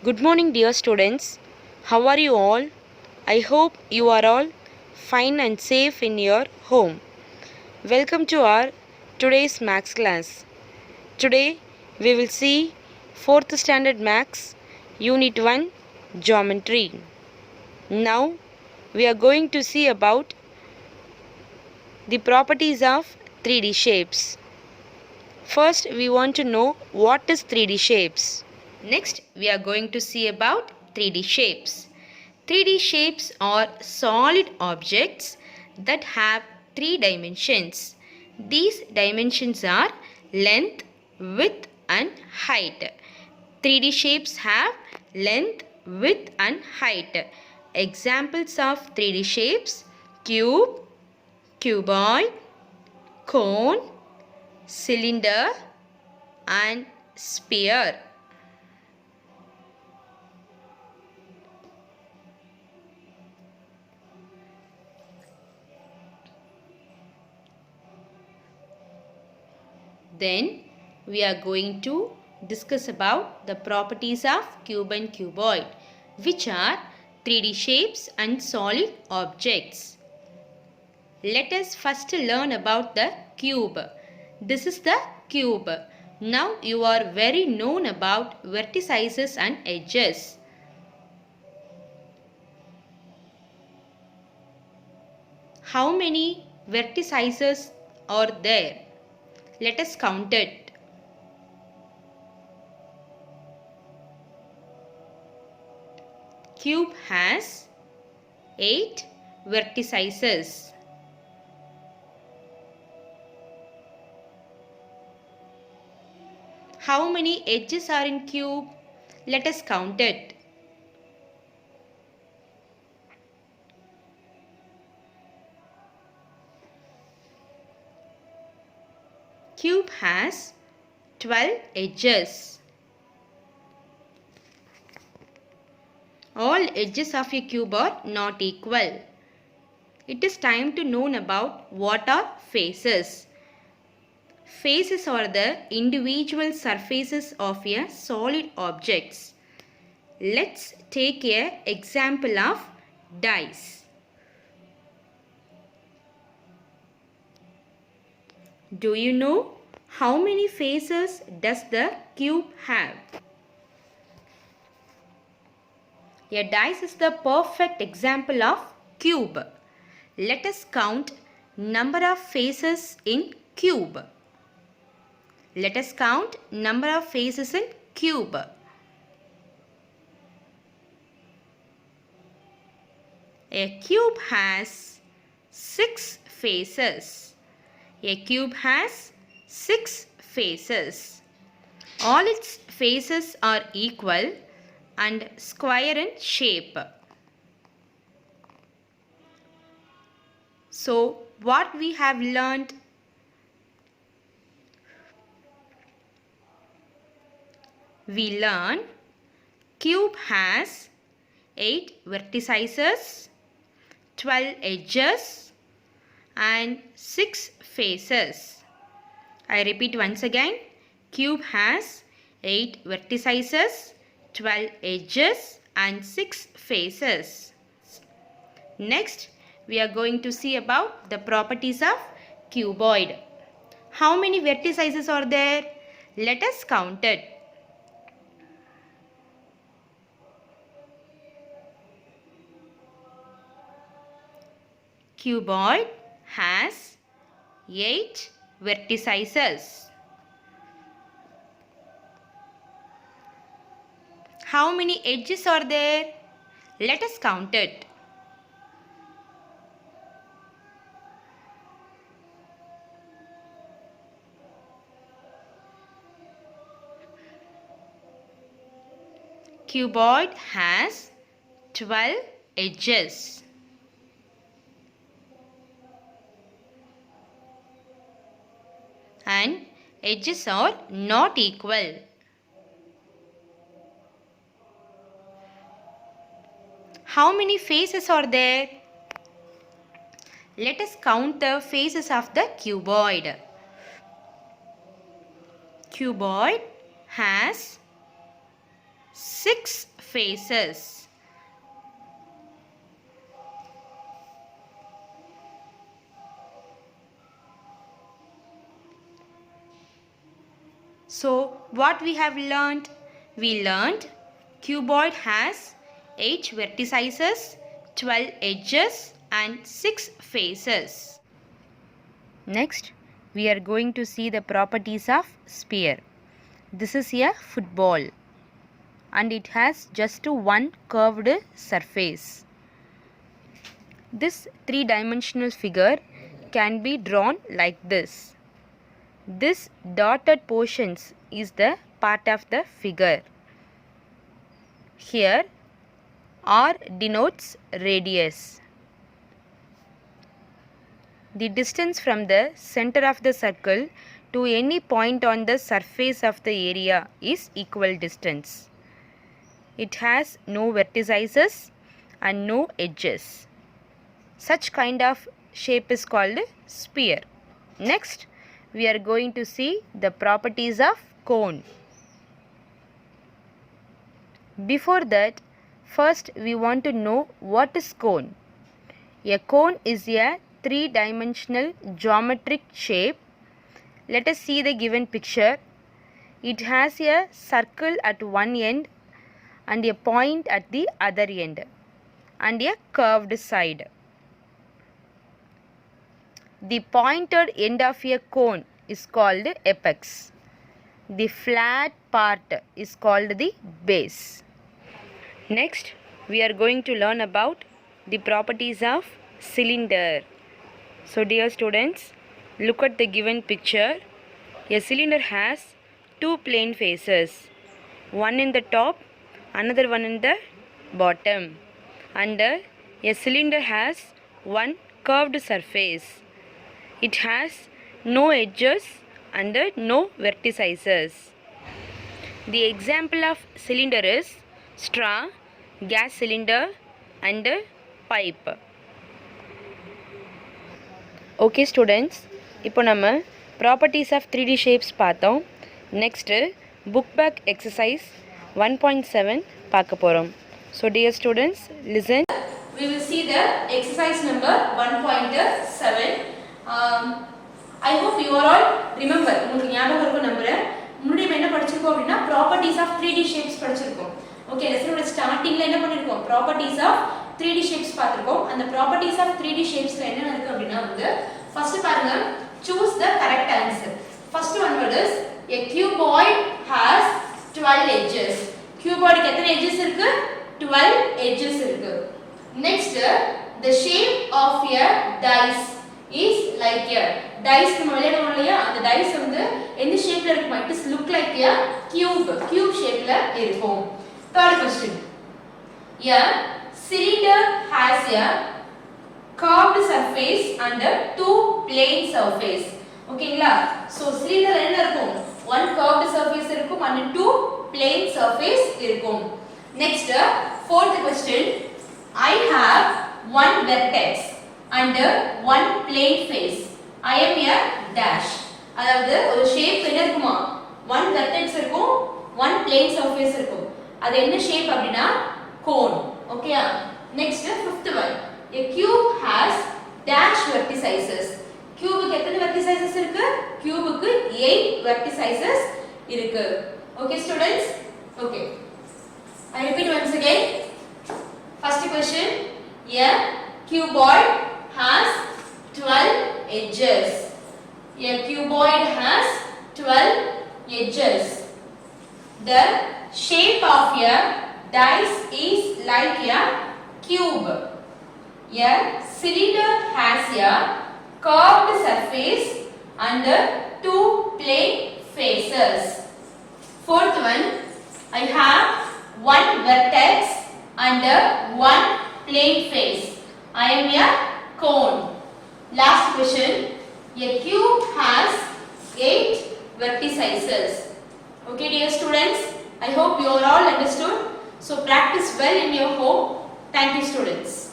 Good morning, dear students. How are you all? I hope you are all fine and safe in your home. Welcome to our today's Maths class. Today we will see 4th Standard Maths, Unit 1, Geometry. Now we are going to see about the properties of 3D shapes. First, we want to know what is 3D shapes. Next, we are going to see about 3D shapes. 3D shapes are solid objects that have 3 dimensions. These dimensions are length, width and height. 3D shapes have length, width and height. Examples of 3D shapes: cube, cuboid, cone, cylinder and sphere. Then we are going to discuss about the properties of cube and cuboid, which are 3D shapes and solid objects. Let us first learn about the cube. This is the cube. Now you are very known about vertices and edges. How many vertices are there? Let us count it. Cube has 8 vertices. How many edges are in cube? Let us count it. Cube has 12 edges. All edges of a cube are not equal. It is time to know about what are faces. Faces are the individual surfaces of a solid objects. Let's take an example of dice. Do you know how many faces does the cube have? A dice is the perfect example of cube. Let us count number of faces in cube. Let us count number of faces in cube. A cube has 6 faces. A cube has 6 faces. All its faces are equal and square in shape. So, what we have learnt? We learn cube has 8 vertices, 12 edges and 6 faces. I repeat once again. Cube has 8 vertices, 12 edges and 6 faces. Next, we are going to see about the properties of cuboid. How many vertices are there? Let us count it. Cuboid has 8 vertices. How many edges are there? Let us count it. Cuboid has 12 edges. And edges are not equal. How many faces are there? Let us count the faces of the cuboid. Cuboid has 6 faces. So what we have learned? We learned cuboid has 8 vertices, 12 edges and 6 faces. Next, we are going to see the properties of sphere. This is a football and it has just one curved surface. This three-dimensional figure can be drawn like this. This dotted portions is the part of the figure. Here R denotes radius. The distance from the center of the circle to any point on the surface of the area is equal distance. It has no vertices and no edges. Such kind of shape is called sphere. Next, we are going to see the properties of cone. Before that, first we want to know what is cone. A cone is a three-dimensional geometric shape. Let us see the given picture. It has a circle at one end and a point at the other end and a curved side. The pointed end of a cone is called apex. The flat part is called the base. Next, we are going to learn about the properties of cylinder. So dear students, look at the given picture. A cylinder has two plane faces, one in the top, another one in the bottom, and a cylinder has one curved surface. It has no edges and no vertices. The example of cylinder is straw, gas cylinder and pipe. Okay students, இப்போ நம்ம properties of 3D shapes பார்த்தோம். Next, book back exercise 1.7 பார்க்க போறோம். So dear students, listen. We will see the exercise number 1.7. I hope you are all remember. உங்களுக்கு ஞாபகம் இருக்கும் நம்புறேன். முன்னாடி என்ன படிச்சிருக்கோம் அப்படினா properties of 3D shapes படிச்சிருக்கோம். Okay, லெசனோட ஸ்டார்டிங்ல என்ன பண்ணிருக்கோம்? properties of 3D shapes பார்த்திருக்கோம். அந்த properties of 3D shapesல என்ன இருக்கு அப்படினா வந்து first பாருங்க, choose the correct answer. First one word is a cuboid has 12 edges. Cuboid க்கு எத்தனை edges இருக்கு? 12 edges இருக்கு. Next, the shape of a dice is like a dice நம்ம விளையாடுவோம் இல்லையா, அந்த dice வந்து எந்த ஷேப்ல இருக்குமா? It is look like a cube shapeல இருக்கும். Third question, a cylinder has a curved surface and two plane surface. ஓகேங்களா? So cylinder என்ன இருக்கும்? One curved surface இருக்கும் and two plane surface இருக்கும். Next, fourth question, I have one vertex and one plane face. I am a dash. அதாவது ஒரு shape என்ன இருக்குமா? one vertex இருக்கும், one plane surface இருக்கும். அது என்ன ஷேப் அப்படினா cone. ஓகேயா? Next, fifth one, a cube has dash vertices. கியூபுக்கு எத்தனை vertices இருக்கு? கியூபுக்கு 8 vertices இருக்கு. Okay students? Okay. I repeat once again. First question, a cuboid has 12 edges. A cuboid has 12 edges. The shape of a dice is like a cube. A cylinder has a curved surface and two plane faces. Fourth one, I have one vertex and one plane face. I am a cone. Last question, a cube has 8 vertices. Okay dear students, I hope you all understood. So practice well in your home. Thank you students.